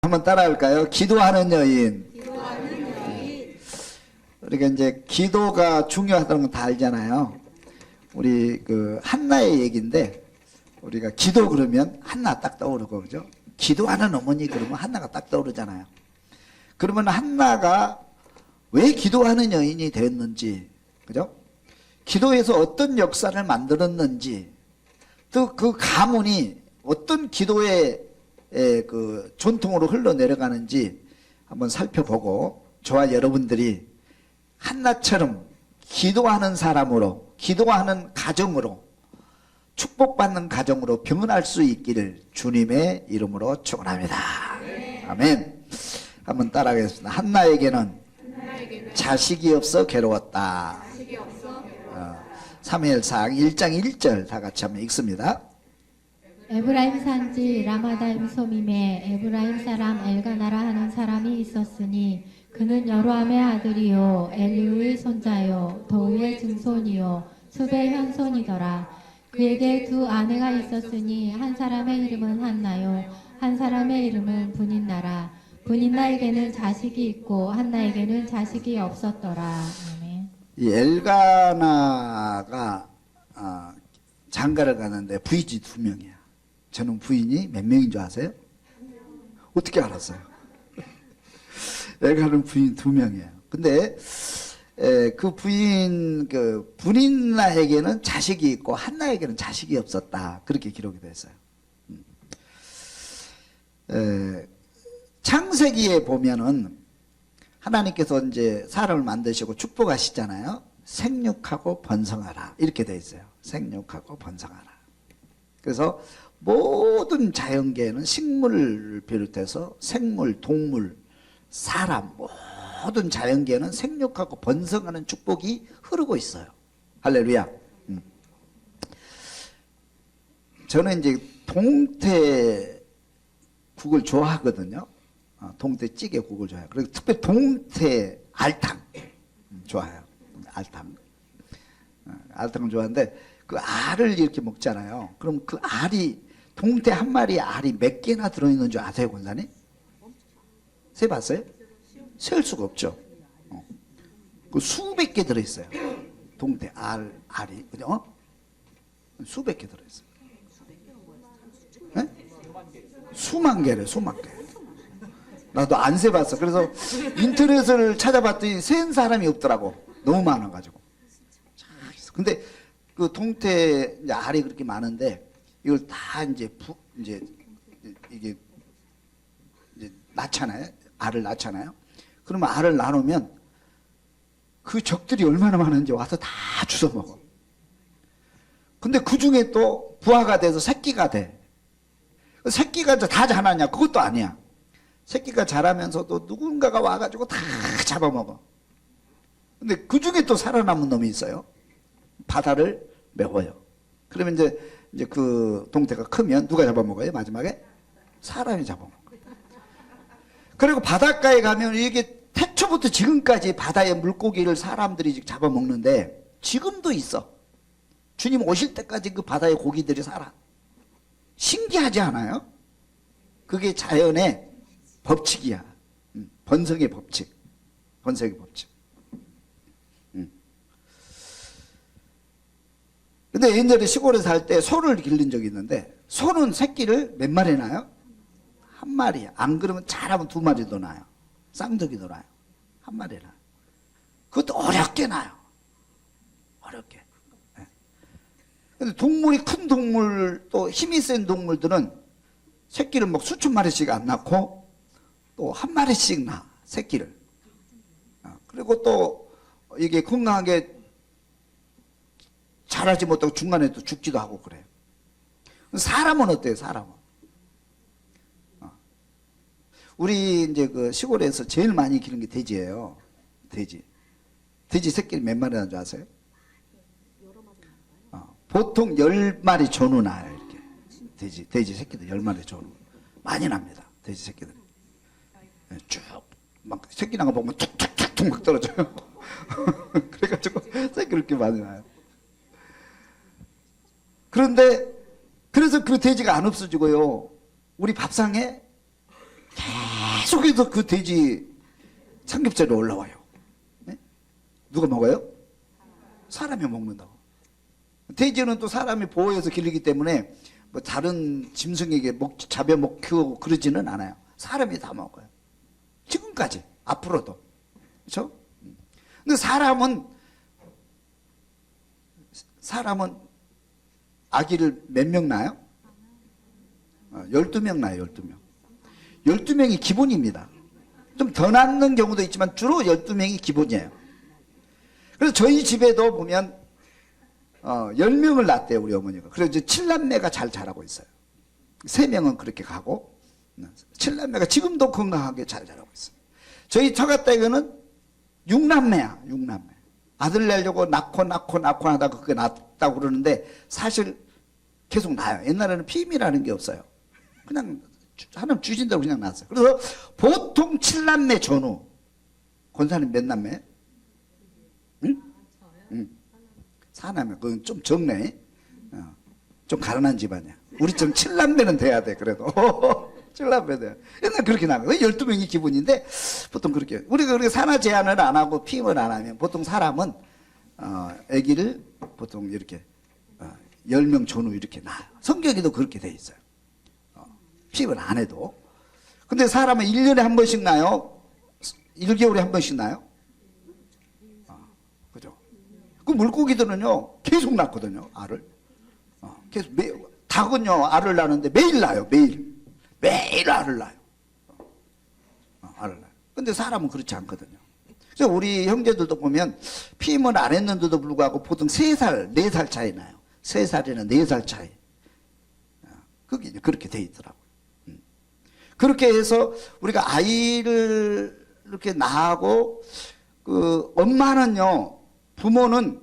한번 따라할까요? 기도하는 여인. 우리가 이제 기도가 중요하다는 건 다 알잖아요. 우리 그 한나의 얘기인데, 우리가 기도 그러면 한나 딱 떠오르고, 그죠? 기도하는 어머니 그러면 한나가 딱 떠오르잖아요. 그러면 한나가 왜 기도하는 여인이 되었는지, 그죠? 기도에서 어떤 역사를 만들었는지, 또 그 가문이 어떤 기도의 그 전통으로 흘러내려가는지 한번 살펴보고, 저와 여러분들이 한나처럼 기도하는 사람으로, 기도하는 가정으로, 축복받는 가정으로 병원할 수 있기를 주님의 이름으로 축원합니다. 아멘. 한번 따라하겠습니다. 한나에게는 자식이 없어 괴로웠다. 사무엘상 1장 1절 다 같이 한번 읽습니다. 에브라임 산지 라마다임 소밈에 에브라임 사람 엘가나라 하는 사람이 있었으니 그는 여로함의 아들이요 엘리우의 손자요 도우의 증손이요 숲의 현손이더라. 그에게 두 아내가 있었으니 한 사람의 이름은 한나요 한 사람의 이름은 분인나라. 분인나에게는 자식이 있고 한나에게는 자식이 없었더라. 아멘. 이 엘가나가 장가를 가는데 부인이 2명이야. 저는 부인이 몇 명인 줄 아세요? 어떻게 알았어요? 엘가나는 부인 2명이에요. 근데 그 부인 그 분인나에게는 자식이 있고 한나에게는 자식이 없었다. 그렇게 기록이 됐어요. 창세기에 보면은 하나님께서 이제 사람을 만드시고 축복하시잖아요. 생육하고 번성하라 이렇게 돼 있어요. 생육하고 번성하라. 그래서 모든 자연계에는 식물을 비롯해서 생물, 동물, 사람 모든 자연계에는 생육하고 번성하는 축복이 흐르고 있어요. 할렐루야. 저는 이제 동태국을 좋아하거든요. 동태찌개국을 좋아해요. 그리고 특별히 동태 알탕 좋아해요. 알탕을 좋아하는데 그 알을 이렇게 먹잖아요. 그럼 그 알이 동태 한 마리 알이 몇 개나 들어있는 줄 아세요, 권사님? 세봤어요? 셀 수가 없죠. 그 수백 개 들어있어요. 동태 알이 그죠? 수백 개 들어있어요. 네? 수만 개래, 수만 개. 나도 안 세봤어. 그래서 인터넷을 찾아봤더니 센 사람이 없더라고. 너무 많아가지고. 근데 그 동태 이제 알이 그렇게 많은데 이걸 다 이제 이게 낳잖아요. 알을 낳잖아요. 그러면 알을 나누면 그 적들이 얼마나 많은지 와서 다 주워 먹어. 근데 그 중에 또 부화가 돼서 새끼가 돼. 새끼가 다 자라냐? 그것도 아니야. 새끼가 자라면서도 누군가가 와가지고 다 잡아먹어. 근데 그 중에 또 살아남은 놈이 있어요. 바다를 메워요. 그러면 이제 그 동태가 크면 누가 잡아먹어요? 마지막에? 사람이 잡아먹어요. 그리고 바닷가에 가면 이게 태초부터 지금까지 바다의 물고기를 사람들이 잡아먹는데 지금도 있어. 주님 오실 때까지 그 바다의 고기들이 살아. 신기하지 않아요? 그게 자연의 법칙이야. 번성의 법칙. 번성의 법칙. 근데 옛날에 시골에 살 때 소를 기른 적이 있는데 소는 새끼를 몇 마리 낳아요? 한 마리. 안 그러면 잘하면 2마리도 낳아요. 쌍둥이도 낳아요. 한 마리 낳아요. 그것도 어렵게 낳아요. 어렵게. 네. 근데 동물이 큰 동물 또 힘이 센 동물들은 새끼를 막 수천 마리씩 안 낳고 또 한 마리씩 낳아. 새끼를. 그리고 또 이게 건강하게 자라지 못하고 중간에 또 죽기도 하고 그래요. 사람은 어때요? 사람은 우리 이제 그 시골에서 제일 많이 기르는 게 돼지예요. 돼지 새끼를 몇 마리 낳는 줄 아세요? 보통 10마리 전후 나요. 이렇게 돼지 새끼들 10마리 전후 많이 납니다. 돼지 새끼들 쭉 막 새끼 나가 보면 툭툭툭툭 막 떨어져요. 그래가지고 새끼를 이렇게 많이 나요. 그런데 그래서 그 돼지가 안 없어지고요. 우리 밥상에 계속해서 그 돼지 삼겹살이 올라와요. 네? 누가 먹어요? 사람이 먹는다고. 돼지는 또 사람이 보호해서 기르기 때문에 뭐 다른 짐승에게 잡아먹히고 그러지는 않아요. 사람이 다 먹어요. 지금까지, 앞으로도. 그렇죠? 근데 사람은 아기를 몇 명 낳아요? 12명 낳아요, 12명. 12명이 기본입니다. 좀 더 낳는 경우도 있지만 주로 12명이 기본이에요. 그래서 저희 집에도 보면 10명을 낳았대요, 우리 어머니가. 그래서 이제 7남매가 잘 자라고 있어요. 3명은 그렇게 가고 7남매가 지금도 건강하게 잘 자라고 있어요. 저희 처갓댁은 6남매야, 6남매. 아들 내려고 낳고 하다가 그게 낳았다고 그러는데 사실 계속 낳아요. 옛날에는 피임이라는 게 없어요. 그냥 하나님 주신 대로 그냥 낳았어요. 그래서 보통 7남매 전후. 권사님 몇 남매? 응? 응. 4남매. 그건 좀 적네. 좀 가난한 집안이야. 우리처럼 7남매는 돼야 돼, 그래도. 7남매 돼요. 옛날 그렇게 나가요. 12명이 기본인데, 보통 그렇게. 우리가 그렇게 산하 제한을 안 하고 피임을 안 하면, 보통 사람은, 아기를 보통 이렇게, 10명 전후 이렇게 낳아요. 성경에도 그렇게 돼 있어요. 피임을 안 해도. 근데 사람은 1년에 한 번씩 나요? 1개월에 한 번씩 나요? 그죠? 그 물고기들은요, 계속 낳거든요, 알을. 계속, 닭은요, 알을 낳는데 매일 낳아요, 매일. 매일 알을 낳아요. 알을 낳아요. 근데 사람은 그렇지 않거든요. 그래서 우리 형제들도 보면 피임을 안 했는데도 불구하고 보통 3살, 4살 차이 나요. 3살이나 4살 차이. 그게 그렇게 돼 있더라고요. 그렇게 해서 우리가 아이를 이렇게 낳고, 그, 엄마는요, 부모는,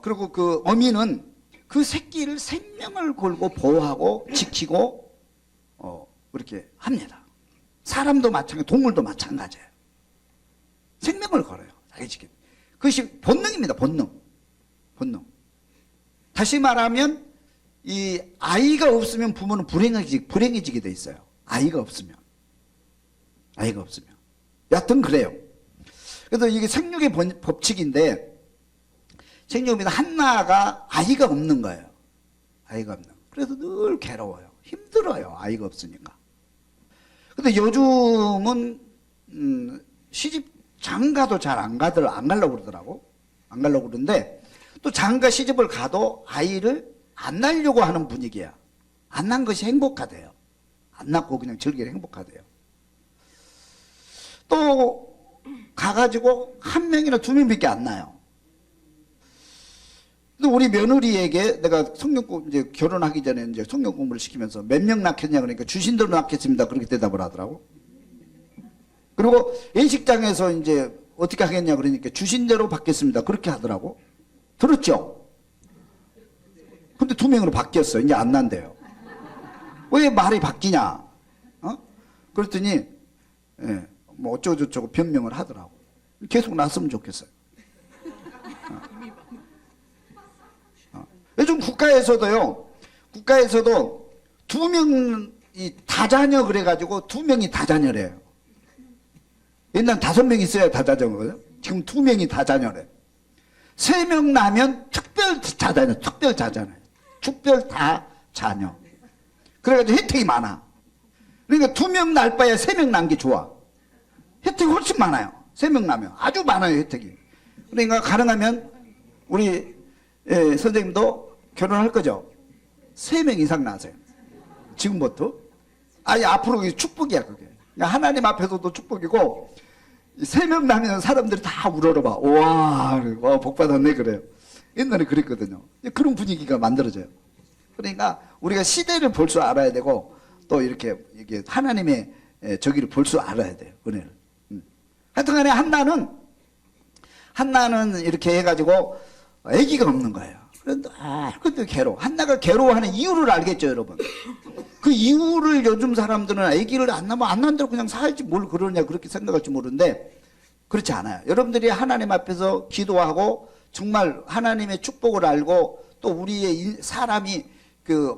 그리고 그 어미는 그 새끼를 생명을 걸고 보호하고 지키고, 그렇게 합니다. 사람도 마찬가지, 동물도 마찬가지예요. 생명을 걸어요. 자기 지키. 그것이 본능입니다, 본능. 본능. 다시 말하면, 이 아이가 없으면 부모는 불행해지게 돼 있어요. 아이가 없으면. 여하튼 그래요. 그래서 이게 생육의 법칙인데, 생육입니다. 한나가 아이가 없는 거예요. 아이가 없는. 그래서 늘 괴로워요. 힘들어요. 아이가 없으니까. 근데 요즘은, 시집 장가도 잘 안 가려고 그러더라고. 안 가려고 그러는데, 또 장가 시집을 가도 아이를 안 낳으려고 하는 분위기야. 안 낳은 것이 행복하대요. 안 낳고 그냥 즐기려 행복하대요. 또 가가지고 1명이나 2명밖에 안 낳아요. 근데 우리 며느리에게 내가 이제 결혼하기 전에 이제 성경 공부를 시키면서 몇 명 낳겠냐 그러니까 주신 대로 낳겠습니다. 그렇게 대답을 하더라고. 그리고 예식장에서 이제 어떻게 하겠냐 그러니까 주신 대로 받겠습니다. 그렇게 하더라고. 들었죠? 근데 2명으로 바뀌었어. 이제 안 난대요. 왜 말이 바뀌냐? 그랬더니, 예, 뭐 어쩌고저쩌고 변명을 하더라고. 계속 났으면 좋겠어요. 요즘 국가에서도 2명이 다자녀 그래가지고 2명이 다자녀래요. 옛날 5명 있어야 다자녀거든. 지금 2명이 다자녀래. 3명 나면 특별 다자녀. 특별 다자녀. 그래가지고 혜택이 많아. 그러니까 2명 날 바에 3명 난 게 좋아. 혜택이 훨씬 많아요. 3명 나면. 아주 많아요, 혜택이. 그러니까 가능하면 우리 선생님도 결혼할 거죠? 3명 이상 낳으세요. 지금부터. 아니, 앞으로 그게 축복이야, 그게. 그러니까 하나님 앞에서도 축복이고, 3명 나면 사람들이 다 우러러봐. 와, 복 받았네, 그래요. 옛날에 그랬거든요. 그런 분위기가 만들어져요. 그러니까 우리가 시대를 볼 줄 알아야 되고 또 이게 하나님의 저기를 볼 줄 알아야 돼요. 은혜를. 하여튼 간에 한나는 이렇게 해가지고 아기가 없는 거예요. 근데 괴로워. 한나가 괴로워하는 이유를 알겠죠, 여러분? 그 이유를 요즘 사람들은 아기를 안 낳으면 안 낳는 대로 그냥 살지 뭘 그러냐 그렇게 생각할지 모르는데 그렇지 않아요. 여러분들이 하나님 앞에서 기도하고 정말 하나님의 축복을 알고 또 우리의 사람이 그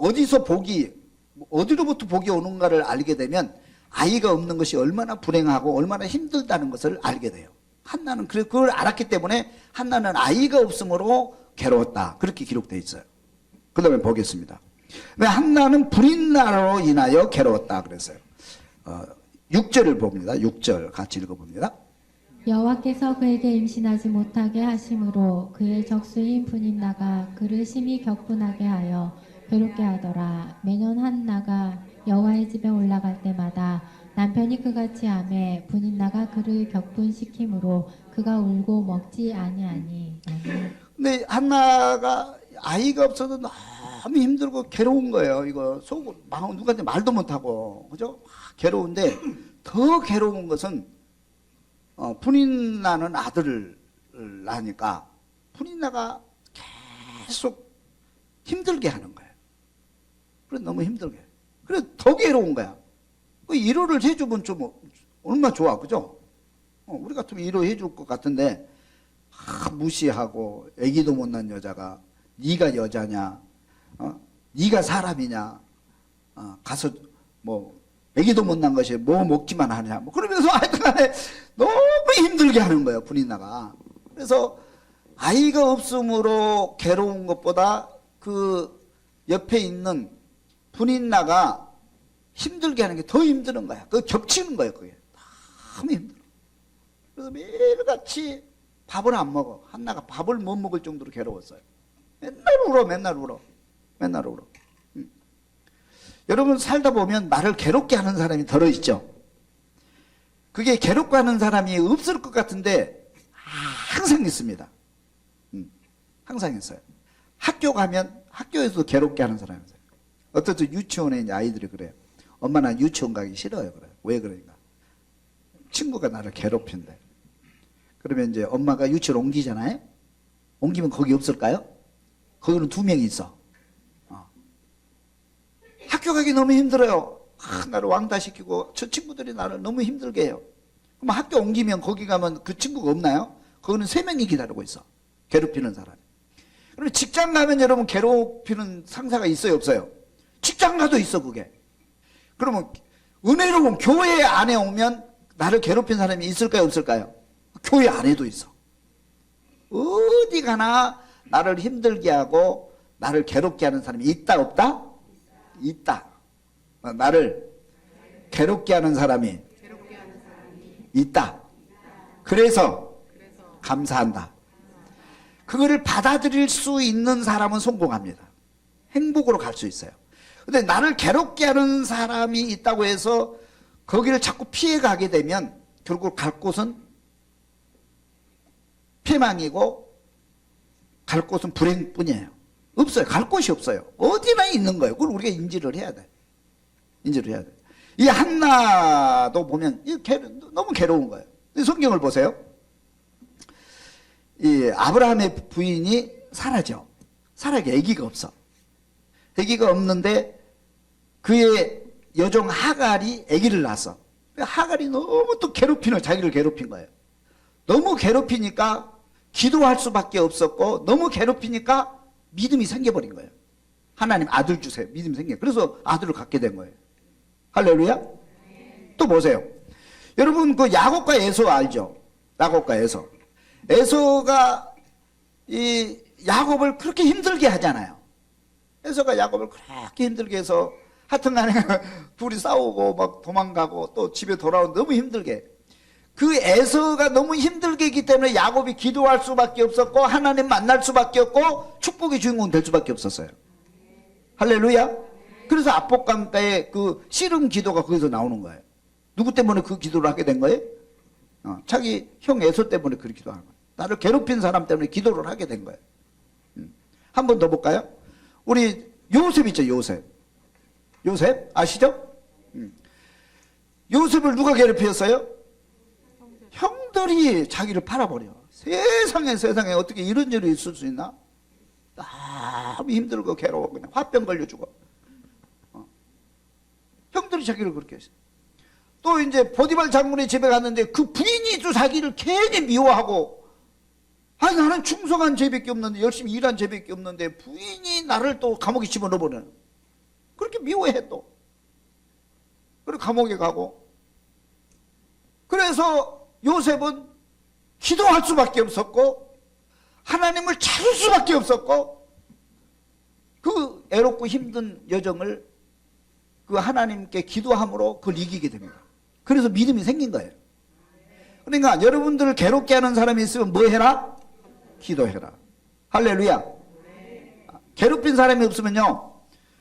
어디로부터 복이 오는가를 알게 되면 아이가 없는 것이 얼마나 불행하고 얼마나 힘들다는 것을 알게 돼요. 한나는 그걸 알았기 때문에 한나는 아이가 없으므로 괴로웠다. 그렇게 기록되어 있어요. 그 다음에 보겠습니다. 한나는 불임나로 인하여 괴로웠다 그랬어요. 6절을 봅니다. 6절 같이 읽어봅니다. 여호와께서 그에게 임신하지 못하게 하심으로 그의 적수인 분인나가 그를 심히 격분하게 하여 괴롭게 하더라. 매년 한나가 여호와의 집에 올라갈 때마다 남편이 그같이 하매 분인나가 그를 격분시키므로 그가 울고 먹지 아니하니. 근데 한나가 아이가 없어서 너무 힘들고 괴로운 거예요. 이거 속 마음 누구한테 말도 못하고 그죠? 괴로운데 더 괴로운 것은 분인나는 아들을 낳으니까 분인나가 계속 힘들게 하는 거예요. 그래 너무 힘들게. 그래 더 괴로운 거야. 그 위로를 해주면 좀 얼마나 좋아, 그죠? 우리 같으면 위로해 줄 것 같은데 무시하고 애기도 못 낳은 여자가 네가 여자냐, 네가 사람이냐, 가서 뭐 애기도 못 낳은 것이 뭐 먹기만 하냐, 뭐 그러면서 하여튼간에 너무 힘들게 하는 거예요, 분인나가. 그래서 아이가 없음으로 괴로운 것보다 그 옆에 있는 분인나가 힘들게 하는 게 더 힘드는 거야. 그 겹치는 거예요, 그게. 너무 힘들어. 그래서 매일같이 밥을 안 먹어. 한나가 밥을 못 먹을 정도로 괴로웠어요. 맨날 울어, 맨날 울어. 맨날 울어. 여러분 살다 보면 나를 괴롭게 하는 사람이 들어있죠. 그게 괴롭게 하는 사람이 없을 것 같은데 항상 있습니다. 항상 있어요. 학교 가면 학교에서도 괴롭게 하는 사람이 있어요. 어떤 유치원에 이제 아이들이 그래요. 엄마 나 유치원 가기 싫어요. 그래요. 왜 그러니까? 친구가 나를 괴롭힌대. 그러면 이제 엄마가 유치원 옮기잖아요. 옮기면 거기 없을까요? 거기는 2명이 있어. 학교 가기 너무 힘들어요. 나를 왕따시키고 저 친구들이 나를 너무 힘들게 해요. 그럼 학교 옮기면 거기 가면 그 친구가 없나요? 거기는 3명이 기다리고 있어. 괴롭히는 사람이. 그럼 직장 가면 여러분 괴롭히는 상사가 있어요, 없어요? 직장 가도 있어, 그게. 그러면 은혜로운 교회 안에 오면 나를 괴롭힌 사람이 있을까요, 없을까요? 교회 안에도 있어. 어디 가나 나를 힘들게 하고 나를 괴롭게 하는 사람이 있다, 없다? 있다. 나를 괴롭게 하는 사람이 있다. 그래서 감사한다. 그거를 받아들일 수 있는 사람은 성공합니다. 행복으로 갈 수 있어요. 근데 나를 괴롭게 하는 사람이 있다고 해서 거기를 자꾸 피해가게 되면 결국 갈 곳은 패망이고 갈 곳은 불행뿐이에요. 없어요. 갈 곳이 없어요. 어디나 있는 거예요. 그걸 우리가 인지를 해야 돼. 인지를 해야 돼. 이 한나도 보면 너무 괴로운 거예요. 성경을 보세요. 이 아브라함의 부인이 사라져. 사라에게 아기가 없어. 아기가 없는데 그의 여종 하갈이 아기를 낳았어. 하갈이 너무 또 자기를 괴롭힌 거예요. 너무 괴롭히니까 기도할 수밖에 없었고 너무 괴롭히니까 믿음이 생겨버린 거예요. 하나님 아들 주세요. 믿음이 생겨. 그래서 아들을 갖게 된 거예요. 할렐루야. 또 보세요. 여러분 그 야곱과 에서 알죠? 야곱과 에서. 에서가 이 야곱을 그렇게 힘들게 하잖아요. 에서가 야곱을 그렇게 힘들게 해서 하여튼간에 둘이 싸우고 막 도망가고 또 집에 돌아오면 너무 힘들게. 그 에서가 너무 힘들게 했기 때문에 야곱이 기도할 수밖에 없었고 하나님 만날 수밖에 없고 축복의 주인공 될 수밖에 없었어요. 할렐루야. 그래서 압복강가의 그 씨름 기도가 거기서 나오는 거예요. 누구 때문에 그 기도를 하게 된 거예요? 자기 형 에서 때문에 그렇게 기도하는 거예요. 나를 괴롭힌 사람 때문에 기도를 하게 된 거예요. 한 번 더 볼까요? 우리 요셉 있죠, 요셉. 요셉 아시죠? 요셉을 누가 괴롭혔어요? 형들이 자기를 팔아버려. 세상에 어떻게 이런 일이 있을 수 있나? 너무 힘들고 괴로워 그냥 화병 걸려 죽어. 형들이 자기를 그렇게 했어요. 또 이제 보디발 장군의 집에 갔는데 그 부인이 또 자기를 괜히 미워하고, 아니 나는 충성한 죄밖에 없는데 열심히 일한 죄밖에 없는데 부인이 나를 또 감옥에 집어넣어버려. 그렇게 미워해 또. 그리고 감옥에 가고. 그래서 요셉은 기도할 수밖에 없었고 하나님을 찾을 수밖에 없었고 그 애롭고 힘든 여정을 그 하나님께 기도함으로 그걸 이기게 됩니다. 그래서 믿음이 생긴 거예요. 그러니까 여러분들을 괴롭게 하는 사람이 있으면 뭐 해라? 기도해라. 할렐루야. 괴롭힌 사람이 없으면요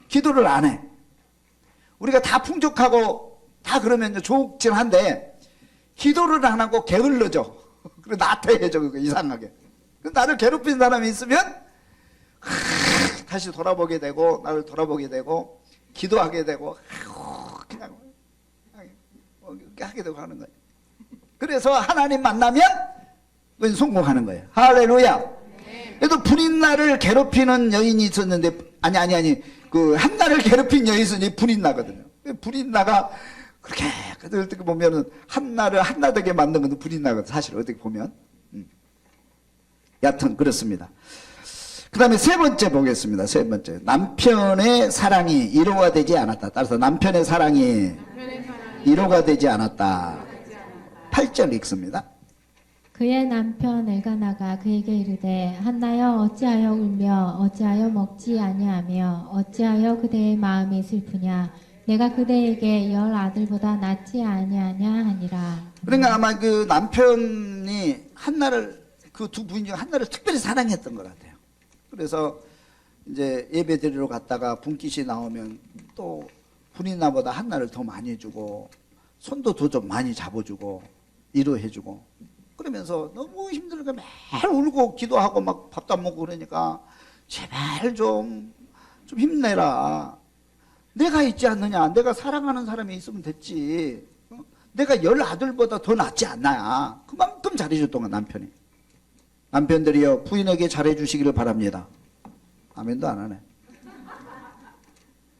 기도를 안 해. 우리가 다 풍족하고 다 그러면요 좋긴 한데 기도를 안 하고 게을러져. 그래 나태해져. 그거 이상하게. 나를 괴롭힌 사람이 있으면 다시 돌아보게 되고 나를 돌아보게 되고 기도하게 되고 그냥 하게 되고 하는 거예요. 그래서 하나님 만나면 성공하는 거예요. 할렐루야. 그래도 분인나를 괴롭히는 여인이 있었는데 아니 그 한나를 괴롭힌 여인이 있으니 분인나거든요. 분인나가 그렇게 어떻게 보면은 한나를 한나되게 만든 건 분인나거든. 사실 어떻게 보면. 여하튼 그렇습니다. 그 다음에 세 번째 보겠습니다. 세 번째. 남편의 사랑이 이로가 되지 않았다. 따라서 남편의 사랑이 이로가 되지 않았다. 8절 읽습니다. 그의 남편 엘가나가 그에게 이르되 한나여 어찌하여 울며 어찌하여 먹지 아니하며 어찌하여 그대의 마음이 슬프냐 내가 그대에게 10 아들보다 낫지 아니하냐 하니라. 그러니까 아마 그 남편이 한나를 그 두 부인 중 한나를 특별히 사랑했던 것 같아요. 그래서 이제 예배 드리러 갔다가 분깃이 나오면 또 분인나보다 한나를 더 많이 해주고 손도 더 좀 많이 잡아주고 위로해주고 그러면서 너무 힘들니까 매일 울고 기도하고 막 밥도 안 먹고 그러니까 제발 좀 힘내라. 내가 있지 않느냐. 내가 사랑하는 사람이 있으면 됐지. 내가 10 아들보다 더 낫지 않나야. 그만큼 잘해줬던 거야 남편이. 남편들이여 부인에게 잘해주시기를 바랍니다. 아멘도 안 하네.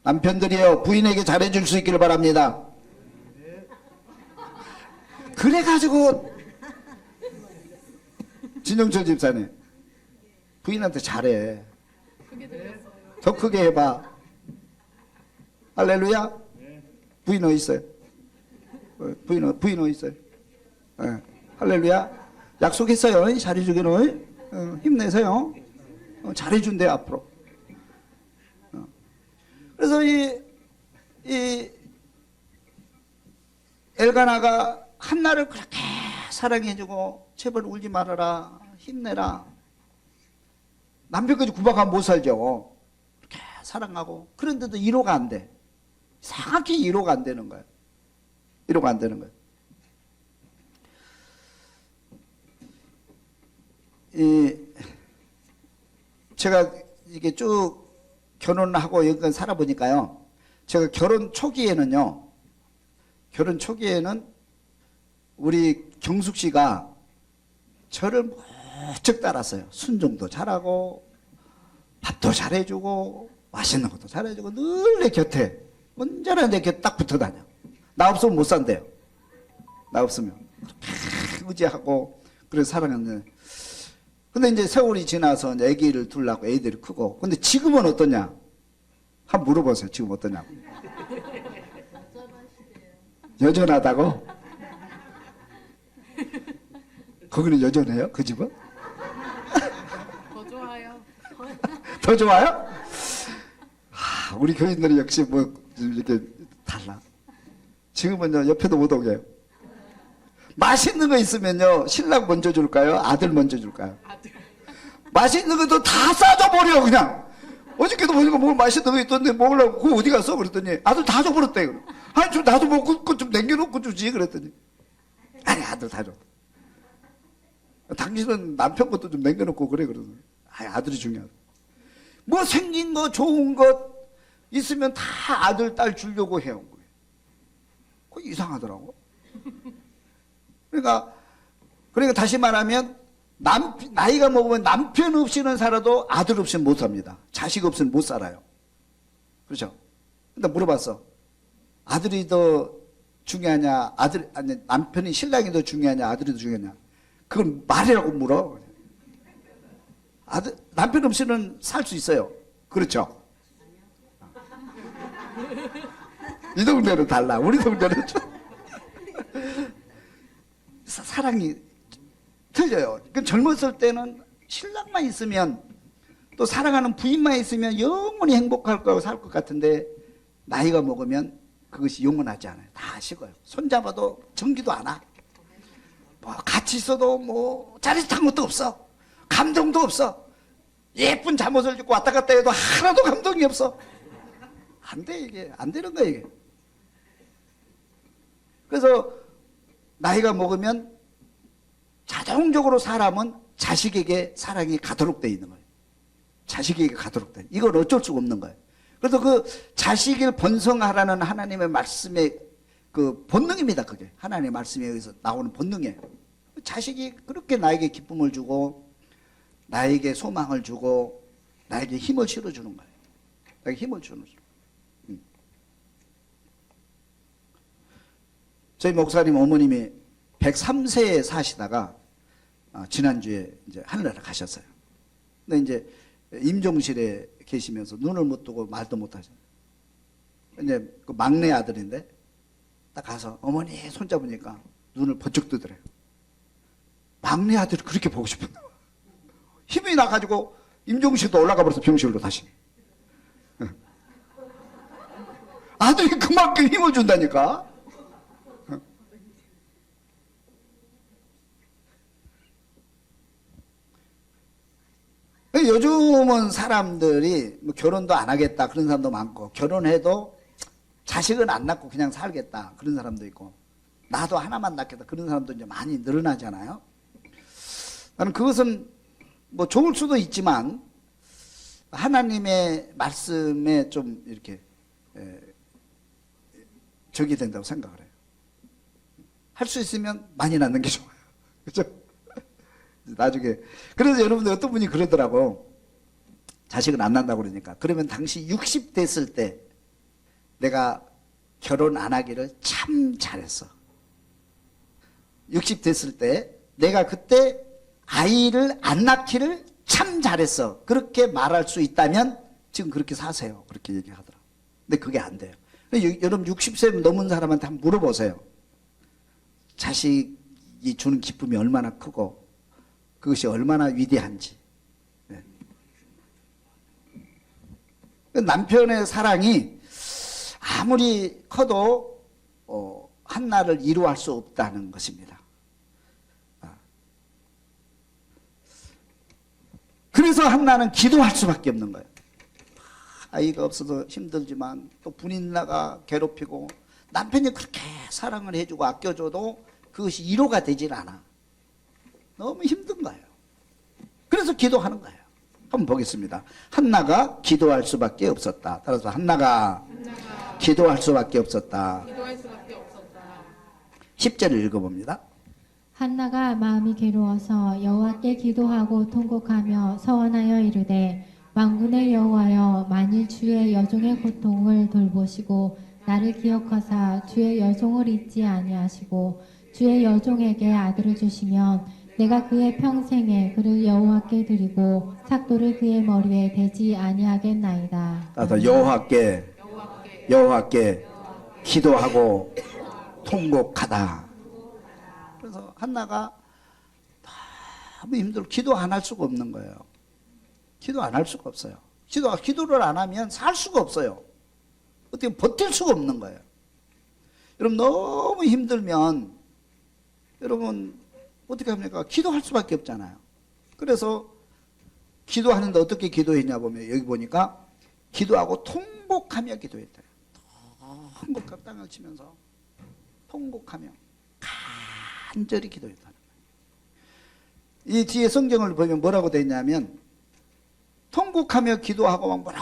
남편들이여 부인에게 잘해줄 수 있기를 바랍니다. 그래가지고 진영철 집사님 부인한테 잘해. 더 크게 해봐. 할렐루야. 부인 어디 있어요? 부인 어디 있어요? 네. 할렐루야. 약속했어요. 잘해주기로. 힘내세요. 잘해준대요 앞으로. 그래서 이 엘가나가 한나를 그렇게 사랑해주고 제발 울지 말아라. 힘내라. 남편까지 구박하면 못 살죠. 그렇게 사랑하고 그런데도 위로가 안 돼. 이상하게 위로가 안 되는 거예요. 위로가 안 되는 거예요. 제가 이게 쭉 결혼하고 여기까지 살아보니까요. 제가 결혼 초기에는 우리 경숙 씨가 저를 무척 따랐어요. 순종도 잘하고 밥도 잘해주고 맛있는 것도 잘해주고 늘 내 곁에 언제나 내 곁에 딱 붙어 다녀. 나 없으면 못 산대요. 나 없으면 의지하고 그래서 사랑했는데 근데 이제 세월이 지나서 이제 아기를 둘라고 애들이 크고 근데 지금은 어떠냐? 한번 물어보세요. 지금 어떠냐고. 여전하다고? 거기는 여전해요? 그 집은? 더 좋아요. 더 좋아요? 우리 교인들이 역시 뭐 이렇게 달라. 지금은 옆에도 못 오게요. 맛있는 거 있으면요 신랑 먼저 줄까요? 아들 먼저 줄까요? 아들. 맛있는 것도 다 싸줘버려 그냥. 어저께도 보니까 뭐 맛있는 거 있던데 먹으려고 그거 어디 갔어? 그랬더니 아들 다 줘버렸대. 아니 좀 나도 먹고 좀 남겨놓고 주지 그랬더니 아니 아들 다 줘. 당신은 남편 것도 좀 남겨놓고 그래 그러더니 아니 아들이 중요하다. 뭐 생긴 거 좋은 것 있으면 다 아들 딸 주려고 해온 거예요. 그거 이상하더라고. 그러니까 다시 말하면 나이가 먹으면 남편 없이는 살아도 아들 없이는 못 삽니다. 자식 없이는 못 살아요. 그렇죠? 근데 물어봤어. 아들이 더 중요하냐, 아니, 남편이 신랑이 더 중요하냐, 아들이 더 중요하냐. 그건 말이라고 물어. 남편 없이는 살 수 있어요. 그렇죠? 이 동네는 달라. 우리 동네는 좀 사랑이 틀려요. 그 젊었을 때는 신랑만 있으면 또 사랑하는 부인만 있으면 영원히 행복할 거고 살 것 같은데 나이가 먹으면 그것이 영원하지 않아요. 다 식어요. 손잡아도 정기도 안 와. 뭐 같이 있어도 뭐 짜릿한 것도 없어. 감동도 없어. 예쁜 잠옷을 입고 왔다 갔다 해도 하나도 감동이 없어. 안 돼, 이게. 안 되는 거야, 이게. 그래서 나이가 먹으면 자동적으로 사람은 자식에게 사랑이 가도록 돼 있는 거예요. 자식에게 가도록 돼. 이건 어쩔 수가 없는 거예요. 그래서 그 자식을 번성하라는 하나님의 말씀의 그 본능입니다. 그게 하나님의 말씀에 의해서 나오는 본능이에요. 자식이 그렇게 나에게 기쁨을 주고 나에게 소망을 주고 나에게 힘을 실어주는 거예요. 나에게 힘을 주는 거예요. 저희 목사님 어머님이 103세에 사시다가 지난주에 이제 하늘나라 가셨어요. 근데 이제 임종실에 계시면서 눈을 못 뜨고 말도 못 하잖아요. 이제 그 막내 아들인데 딱 가서 어머니 손잡으니까 눈을 번쩍 뜨더래요. 막내 아들이 그렇게 보고 싶었나 봐. 힘이 나가지고 임종실도 올라가 버려서 병실로 다시. 아들이 그만큼 힘을 준다니까. 요즘은 사람들이 뭐 결혼도 안 하겠다 그런 사람도 많고 결혼해도 자식은 안 낳고 그냥 살겠다 그런 사람도 있고 나도 하나만 낳겠다 그런 사람도 이제 많이 늘어나잖아요. 나는 그것은 뭐 좋을 수도 있지만 하나님의 말씀에 좀 이렇게 적이 된다고 생각을 해요. 할 수 있으면 많이 낳는 게 좋아요. 그렇죠? 나중에 그래서 여러분들 어떤 분이 그러더라고. 자식은 안 낳는다고 그러니까 그러면 당시 60 됐을 때 내가 결혼 안 하기를 참 잘했어. 60 됐을 때 내가 그때 아이를 안 낳기를 참 잘했어. 그렇게 말할 수 있다면 지금 그렇게 사세요. 그렇게 얘기하더라고. 근데 그게 안 돼요. 여러분 60세 넘은 사람한테 한번 물어보세요. 자식이 주는 기쁨이 얼마나 크고 그것이 얼마나 위대한지. 네. 남편의 사랑이 아무리 커도 한나를 이루할 수 없다는 것입니다. 그래서 한나는 기도할 수밖에 없는 거예요. 아이가 없어서 힘들지만 또 분인나가 괴롭히고 남편이 그렇게 사랑을 해주고 아껴줘도 그것이 위로가 되질 않아. 너무 힘든 거예요. 그래서 기도하는 거예요. 한번 보겠습니다. 한나가 기도할 수밖에 없었다. 따라서 한나가 기도할 수밖에 없었다. 10절을 읽어봅니다. 한나가 마음이 괴로워서 여호와께 기도하고 통곡하며 서원하여 이르되 만군의 여호와여 만일 주의 여종의 고통을 돌보시고 나를 기억하사 주의 여종을 잊지 아니하시고 주의 여종에게 아들을 주시면 내가 그의 평생에 그를 여호와께 드리고 삭도를 그의 머리에 대지 아니하겠나이다. 따라서 여호와께 기도하고 통곡하다. 그래서 한나가 너무 힘들고 기도 안 할 수가 없는 거예요. 기도 안 할 수가 없어요. 기도를 안 하면 살 수가 없어요. 어떻게 버틸 수가 없는 거예요. 여러분 너무 힘들면 여러분 어떻게 합니까? 기도할 수밖에 없잖아요. 그래서 기도하는데 어떻게 기도했냐 보면 여기 보니까 기도하고 통곡하며 기도했대요. 통곡하며 땅을 치면서 통곡하며 간절히 기도했다는 거예요. 이 뒤에 성경을 보면 뭐라고 되어 있냐면 통곡하며 기도하고 막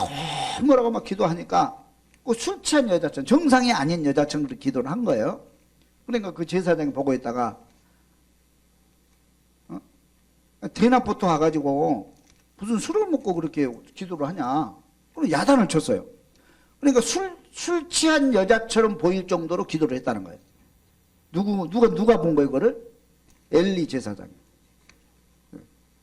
뭐라고 막 기도하니까 그 술 취한 여자처럼 정상이 아닌 여자처럼 그렇게 기도를 한 거예요. 그러니까 그 제사장이 보고 있다가 대낮부터 와가지고 무슨 술을 먹고 그렇게 기도를 하냐. 그럼 야단을 쳤어요. 그러니까 술 취한 여자처럼 보일 정도로 기도를 했다는 거예요. 누가 본 거예요, 그거를? 엘리 제사장이.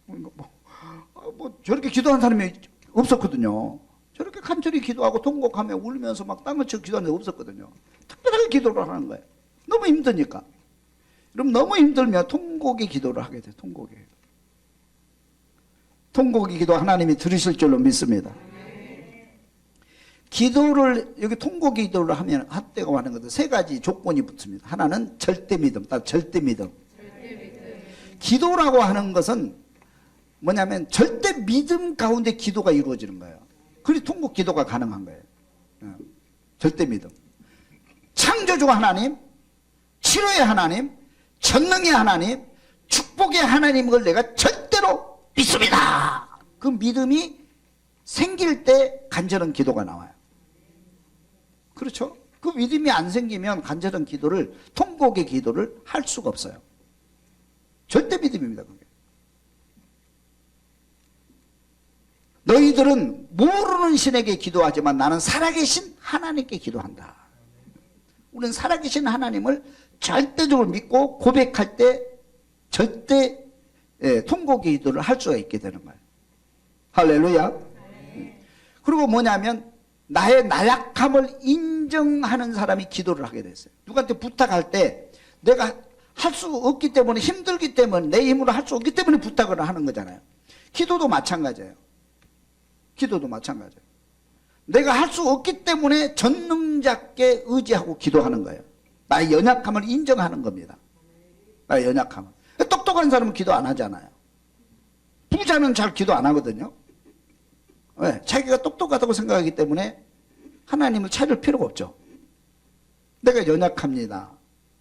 뭐 저렇게 기도한 사람이 없었거든요. 저렇게 간절히 기도하고 통곡하며 울면서 막 땀을 치고 기도하는 데 없었거든요. 특별하게 기도를 하는 거예요. 너무 힘드니까. 그럼 너무 힘들면 통곡의 기도를 하게 돼요. 통곡의 기도 하나님이 들으실 줄로 믿습니다. 기도를 여기 통곡의 기도를 하면 한때가 하는 것은 세 가지 조건이 붙습니다. 하나는 절대 믿음, 절대 믿음. 기도라고 하는 것은 뭐냐면 절대 믿음 가운데 기도가 이루어지는 거예요. 그래서 통곡 기도가 가능한 거예요. 절대 믿음. 창조주 하나님, 치료의 하나님, 전능의 하나님, 축복의 하나님을 내가 절대로 믿습니다. 그 믿음이 생길 때 간절한 기도가 나와요. 그렇죠? 그 믿음이 안 생기면 간절한 기도를, 통곡의 기도를 할 수가 없어요. 절대 믿음입니다, 그게. 너희들은 모르는 신에게 기도하지만 나는 살아계신 하나님께 기도한다. 우리는 살아계신 하나님을 절대적으로 믿고 고백할 때 절대 통곡의 기도를 할 수가 있게 되는 거예요. 할렐루야. 그리고 뭐냐면 나의 나약함을 인정하는 사람이 기도를 하게 됐어요. 누구한테 부탁할 때 내가 할 수 없기 때문에, 힘들기 때문에, 내 힘으로 할 수 없기 때문에 부탁을 하는 거잖아요. 기도도 마찬가지예요. 내가 할 수 없기 때문에 전능자께 의지하고 기도하는 거예요. 나의 연약함을 인정하는 겁니다. 나의 연약함을. 똑똑한 사람은 기도 안 하잖아요. 부자는 잘 기도 안 하거든요. 왜? 자기가 똑똑하다고 생각하기 때문에 하나님을 찾을 필요가 없죠. 내가 연약합니다.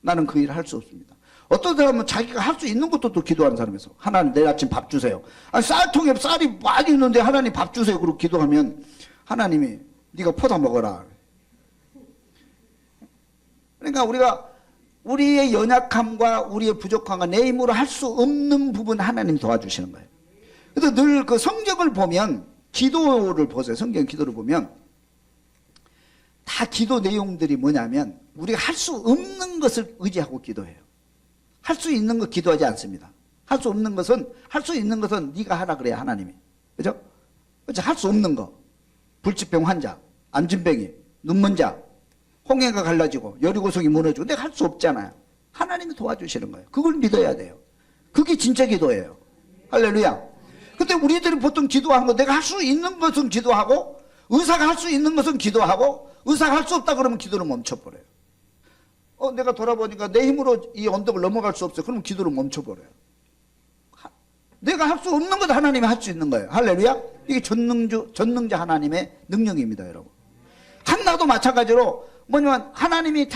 나는 그 일을 할 수 없습니다. 어떤 사람은 자기가 할 수 있는 것도 또 기도하는 사람이 있어. 하나님 내일 아침 밥 주세요. 아니, 쌀통에 쌀이 많이 있는데 하나님 밥 주세요. 그러고 기도하면 하나님이 네가 퍼다 먹어라. 그러니까 우리가 우리의 연약함과 우리의 부족함과 내 힘으로 할 수 없는 부분 하나님이 도와주시는 거예요. 그래서 늘 그 성경을 보면, 기도를 보세요. 성경 기도를 보면 다 기도 내용들이 뭐냐면 우리가 할 수 없는 것을 의지하고 기도해요. 할 수 있는 거 기도하지 않습니다. 할 수 없는 것은, 할 수 있는 것은 네가 하라 그래야 하나님이. 그죠? 할 수 없는 거. 불치병 환자, 안진뱅이, 눈먼 자, 홍해가 갈라지고 여리고성이 무너지고 내가 할 수 없잖아요. 하나님이 도와주시는 거예요. 그걸 믿어야 돼요. 그게 진짜 기도예요. 할렐루야. 근데 우리들이 보통 기도하는 거, 내가 할 수 있는 것은 기도하고, 의사가 할 수 있는 것은 기도하고, 의사가 할 수 없다 그러면 기도를 멈춰버려요. 내가 돌아보니까 내 힘으로 이 언덕을 넘어갈 수 없어요. 그러면 기도를 멈춰버려요. 내가 할 수 없는 것 하나님이 할 수 있는 거예요. 할렐루야. 이게 전능자 하나님의 능력입니다, 여러분. 한나도 마찬가지로 뭐냐면 하나님이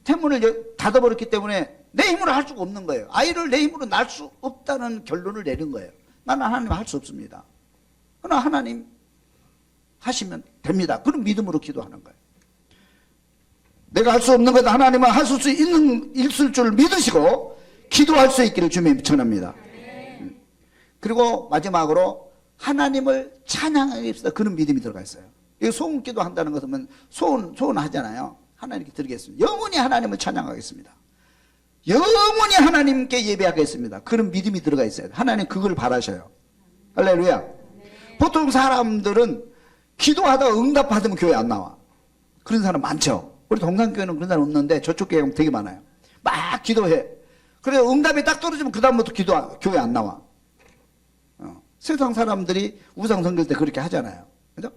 태문을 닫아버렸기 때문에 내 힘으로 할 수가 없는 거예요. 아이를 내 힘으로 낳을 수 없다는 결론을 내린 거예요. 나는 하나님 할 수 없습니다. 그러나 하나님 하시면 됩니다. 그런 믿음으로 기도하는 거예요. 내가 할 수 없는 것 하나님은 하실 수 있을 줄 믿으시고 기도할 수 있기를 주님이 전합니다. 그리고 마지막으로 하나님을 찬양하겠습니다. 그런 믿음이 들어가 있어요. 이 소원기도 한다는 것은 소원하잖아요. 하나님께 드리겠습니다. 영원히 하나님을 찬양하겠습니다. 영원히 하나님께 예배하겠습니다. 그런 믿음이 들어가 있어요. 하나님 그걸 바라셔요. 할렐루야. 보통 사람들은 기도하다가 응답받으면 교회 안 나와. 그런 사람 많죠. 우리 동산교회는 그런 사람 없는데 저쪽 교회는 되게 많아요. 막 기도해. 그래 응답이 딱 떨어지면 그 다음부터 교회 안 나와. 세상 사람들이 우상 섬길 때 그렇게 하잖아요. 그죠?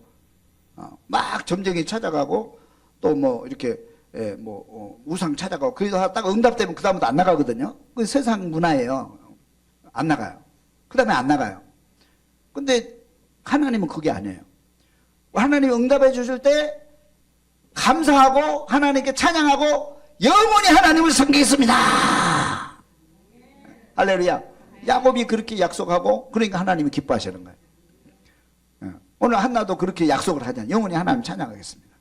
막 점쟁이 찾아가고 또 뭐 이렇게 우상 찾아가고 그래서 딱 응답되면 그 다음부터 안 나가거든요. 그 세상 문화예요. 안 나가요. 그 다음에 안 나가요. 근데 하나님은 그게 아니에요. 하나님이 응답해 주실 때 감사하고 하나님께 찬양하고 영원히 하나님을 섬기겠습니다. 할렐루야. 야곱이 그렇게 약속하고 그러니까 하나님이 기뻐하시는 거예요. 오늘 한나도 그렇게 약속을 하잖아요. 영원히 하나님 찬양하겠습니다.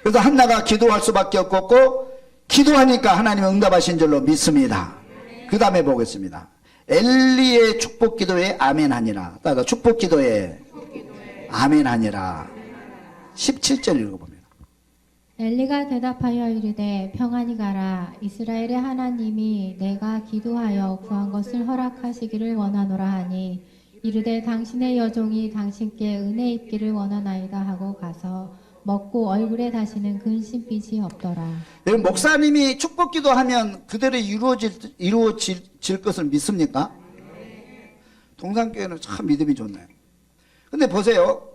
그래서 한나가 기도할 수밖에 없고 기도하니까 하나님이 응답하신 줄로 믿습니다. 그 다음에 보겠습니다. 엘리의 축복 기도에 아멘하니라. 따라 축복 기도에 아멘하니라. 17절 읽어봅니다. 엘리가 대답하여 이르되 평안히 가라. 이스라엘의 하나님이 내가 기도하여 구한 것을 허락하시기를 원하노라 하니 이르되 당신의 여종이 당신께 은혜 있기를 원하나이다 하고 가서 먹고 얼굴에 다시는 근심빛이 없더라. 여러분, 목사님이 축복 기도하면 그대로 이루어질 것을 믿습니까? 동산교회는 참 믿음이 좋네요. 근데 보세요.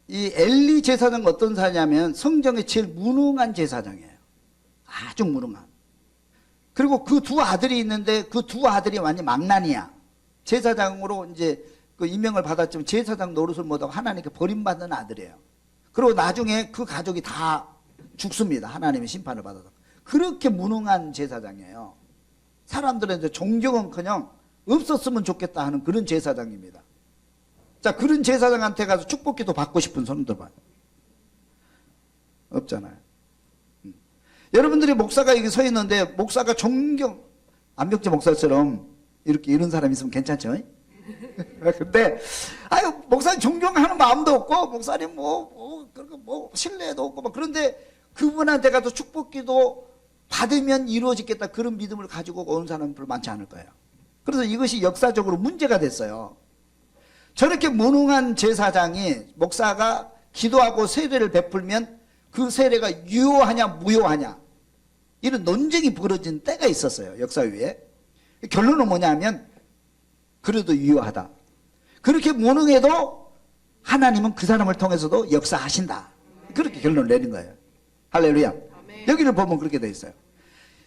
이 엘리 제사장 어떤 사냐면 성경에 제일 무능한 제사장이에요. 아주 무능한. 그리고 그 두 아들이 있는데 그 두 아들이 완전 망난이야. 제사장으로 이제 그 임명을 받았지만 제사장 노릇을 못하고 하나님께 버림받는 아들이에요. 그리고 나중에 그 가족이 다 죽습니다. 하나님의 심판을 받아서. 그렇게 무능한 제사장이에요. 사람들은 이제 존경은커녕 없었으면 좋겠다 하는 그런 제사장입니다. 자, 그런 제사장한테 가서 축복기도 받고 싶은 손 들어봐요. 없잖아요. 여러분들이 목사가 여기 서 있는데 목사가 안벽재 목사처럼 이런 사람이 있으면 괜찮죠? 근데 아유, 목사님 존경하는 마음도 없고 목사님 뭐 신뢰도 없고 막 그런데 그분한테 가서 축복기도 받으면 이루어지겠다 그런 믿음을 가지고 온 사람은 별로 많지 않을 거예요. 그래서 이것이 역사적으로 문제가 됐어요. 저렇게 무능한 제사장이 목사가 기도하고 세례를 베풀면 그 세례가 유효하냐 무효하냐 이런 논쟁이 벌어진 때가 있었어요. 역사 위에. 결론은 뭐냐면 그래도 유효하다. 그렇게 무능해도 하나님은 그 사람을 통해서도 역사하신다. 그렇게 결론을 내린 거예요. 할렐루야. 아멘. 여기를 보면 그렇게 돼 있어요.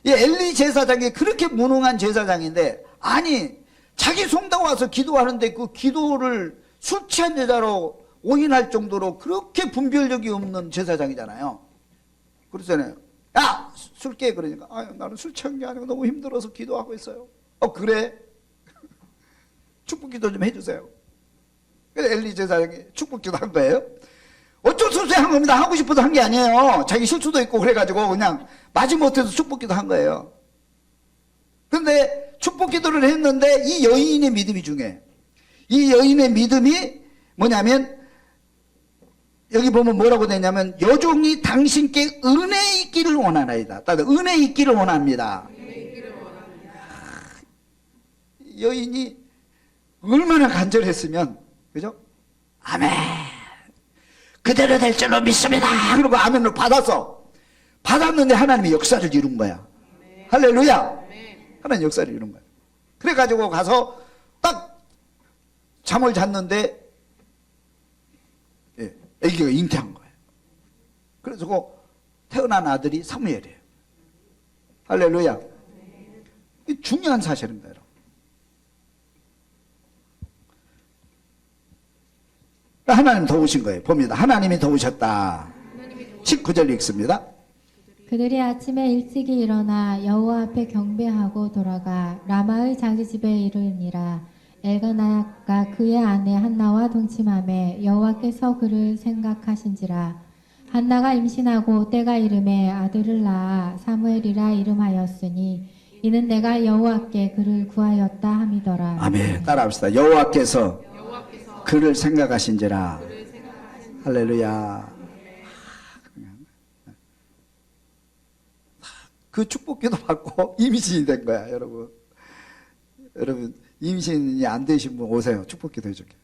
이 엘리 제사장이 그렇게 무능한 제사장인데 아니 자기 성당 와서 기도하는데 그 기도를 술 취한 여자로 오인할 정도로 그렇게 분별력이 없는 제사장이잖아요. 그러잖아요. 야! 술 깨! 그러니까 아유, 나는 술 취한 게 아니고 너무 힘들어서 기도하고 있어요. 그래? 축복 기도 좀 해주세요. 그래서 엘리 제사장이 축복 기도 한 거예요. 어쩔 수 없이 한 겁니다. 하고 싶어서 한 게 아니에요. 자기 실수도 있고 그래가지고 그냥 마지못해서 축복 기도 한 거예요. 그런데 축복 기도를 했는데 이 여인의 믿음이 중요해. 이 여인의 믿음이 뭐냐면 여기 보면 뭐라고 되냐면 여종이 당신께 은혜 있기를 원하나이다. 은혜 있기를 원합니다. 여인이 얼마나 간절했으면 그죠? 아멘. 그대로 될 줄로 믿습니다. 그리고 아멘을 받았는데 하나님이 역사를 이룬 거야. 할렐루야. 하나님 역사를 이룬 거야. 그래가지고 가서 딱 잠을 잤는데 아기가 잉태한 거예요. 그래서 그 태어난 아들이 사무엘이에요. 할렐루야. 이 중요한 사실입니다, 여러분. 하나님 도우신 거예요. 봅니다. 하나님이 도우셨다. 19절 읽습니다. 그들이 아침에 일찍이 일어나 여호와 앞에 경배하고 돌아가 라마의 자기 집에 이르니라. 엘가나가 그의 아내 한나와 동침하매 여호와께서 그를 생각하신지라. 한나가 임신하고 때가 이름에 아들을 낳아 사무엘이라 이름하였으니 이는 내가 여호와께 그를 구하였다 함이더라. 아멘. 따라합시다. 여호와께서 그를 생각하신지라. 할렐루야. 그 축복기도 받고 임신이 된 거야, 여러분. 여러분, 임신이 안 되신 분 오세요. 축복기도 해줄게.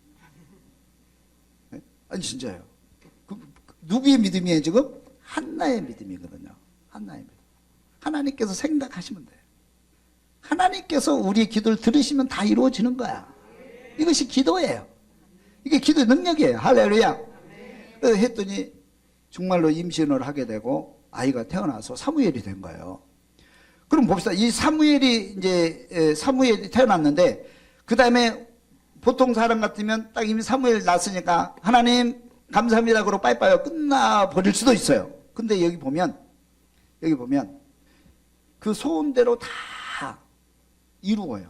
아니, 진짜요. 누구의 믿음이에요, 지금? 한나의 믿음이거든요. 한나의 믿음. 하나님께서 생각하시면 돼요. 하나님께서 우리의 기도를 들으시면 다 이루어지는 거야. 이것이 기도예요. 이게 기도의 능력이에요. 할렐루야. 그래서 했더니 정말로 임신을 하게 되고 아이가 태어나서 사무엘이 된 거예요. 그럼 봅시다. 이 사무엘이 태어났는데 그 다음에 보통 사람 같으면 딱 이미 사무엘 낳았으니까 하나님 감사합니다 그러고 빠이빠이 끝나버릴 수도 있어요. 근데 여기 보면 그 소원대로 다 이루어요.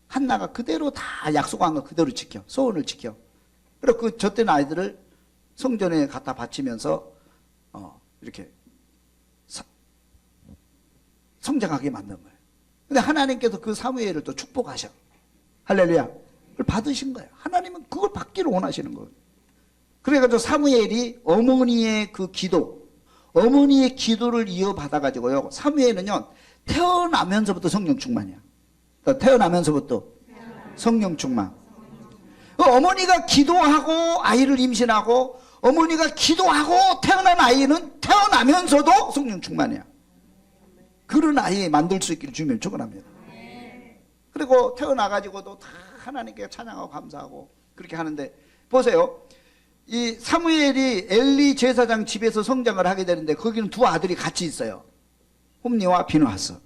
한나가 그대로 다 약속한 거 그대로 지켜. 소원을 지켜. 그리고 그 젖된 아이들을 성전에 갖다 바치면서 이렇게 성장하게 만든 거예요. 근데 하나님께서 그 사무엘을 또 축복하셔. 할렐루야. 그걸 받으신 거예요. 하나님은 그걸 받기를 원하시는 거예요. 그래가지고 사무엘이 어머니의 그 기도, 어머니의 기도를 이어받아가지고요. 사무엘은요, 태어나면서부터 성령 충만이야. 태어나면서부터 성령 충만. 그 어머니가 기도하고 아이를 임신하고 어머니가 기도하고 태어난 아이는 태어나면서도 성령 충만이야. 그런 아이 만들 수 있기를 주님을 축원합니다. 그리고 태어나가지고도 다 하나님께 찬양하고 감사하고 그렇게 하는데, 보세요. 이 사무엘이 엘리 제사장 집에서 성장을 하게 되는데 거기는 두 아들이 같이 있어요. 홈니와 비누하스.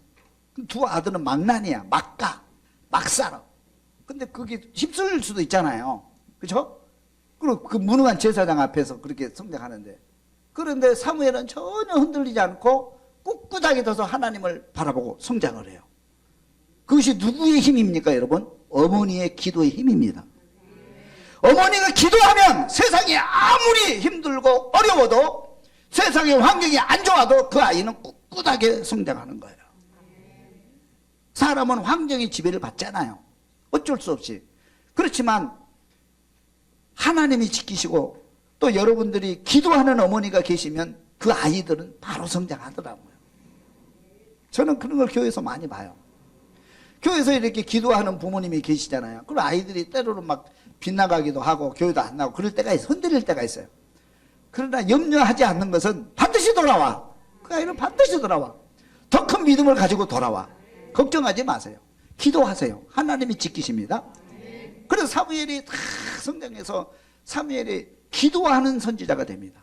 두 아들은 막난이야. 막 살아. 근데 그게 휩쓸릴 수도 있잖아요. 그렇죠? 그리고 그 무능한 제사장 앞에서 그렇게 성장하는데, 그런데 사무엘은 전혀 흔들리지 않고 꿋꿋하게 서서 하나님을 바라보고 성장을 해요. 그것이 누구의 힘입니까, 여러분? 어머니의 기도의 힘입니다. 어머니가 기도하면 세상이 아무리 힘들고 어려워도, 세상의 환경이 안 좋아도 그 아이는 꿋꿋하게 성장하는 거예요. 사람은 환경의 지배를 받잖아요. 어쩔 수 없이. 그렇지만 하나님이 지키시고 또 여러분들이 기도하는 어머니가 계시면 그 아이들은 바로 성장하더라고요. 저는 그런 걸 교회에서 많이 봐요. 교회에서 이렇게 기도하는 부모님이 계시잖아요. 그럼 아이들이 때로는 막 빗나가기도 하고 교회도 안 나고 그럴 때가 있어요. 흔들릴 때가 있어요. 그러나 염려하지 않는 것은 반드시 돌아와. 그 아이는 반드시 돌아와. 더 큰 믿음을 가지고 돌아와. 걱정하지 마세요. 기도하세요. 하나님이 지키십니다. 그래서 사무엘이 다 성장해서 사무엘이 기도하는 선지자가 됩니다.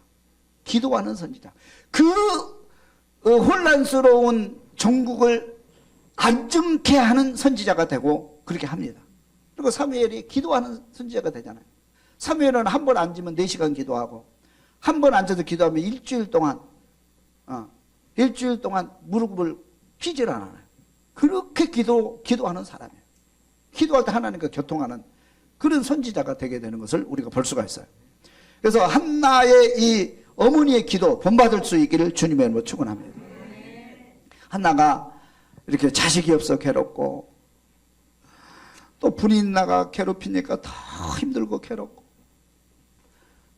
기도하는 선지자. 그 혼란스러운 종국을 안정케 하는 선지자가 되고 그렇게 합니다. 그리고 사무엘이 기도하는 선지자가 되잖아요. 사무엘은 한 번 앉으면 4시간 기도하고, 한 번 앉아서 기도하면 일주일 동안 무릎을 퀴질 않아요. 그렇게 기도하는 사람이에요. 기도할 때 하나님과 교통하는 그런 선지자가 되게 되는 것을 우리가 볼 수가 있어요. 그래서 한나의 이 어머니의 기도 본받을 수 있기를 주님의 이름으로 축원합니다. 한나가 이렇게 자식이 없어 괴롭고, 또 분이 나가 괴롭히니까 더 힘들고 괴롭고,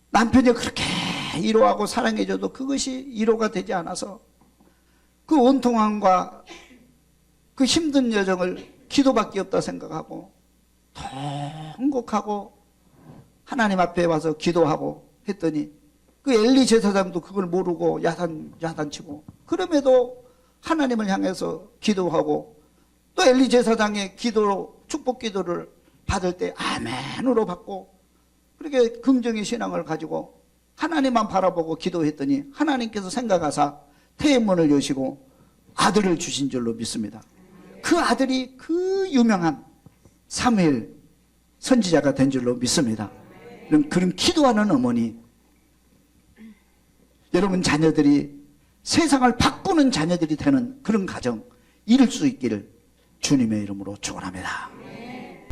남편이 그렇게 위로하고 사랑해줘도 그것이 위로가 되지 않아서 그 온통함과 그 힘든 여정을 기도밖에 없다 생각하고 더 행복하고 하나님 앞에 와서 기도하고 했더니, 그 엘리 제사장도 그걸 모르고 야단치고, 그럼에도 하나님을 향해서 기도하고, 또 엘리 제사장의 기도로 축복 기도를 받을 때 아멘으로 받고, 그렇게 긍정의 신앙을 가지고 하나님만 바라보고 기도했더니 하나님께서 생각하사 태문을 여시고 아들을 주신 줄로 믿습니다. 그 아들이 그 유명한 사무엘 선지자가 된 줄로 믿습니다. 그런 기도하는 어머니, 여러분 자녀들이 세상을 바꾸는 자녀들이 되는 그런 가정 이룰 수 있기를 주님의 이름으로 축원합니다.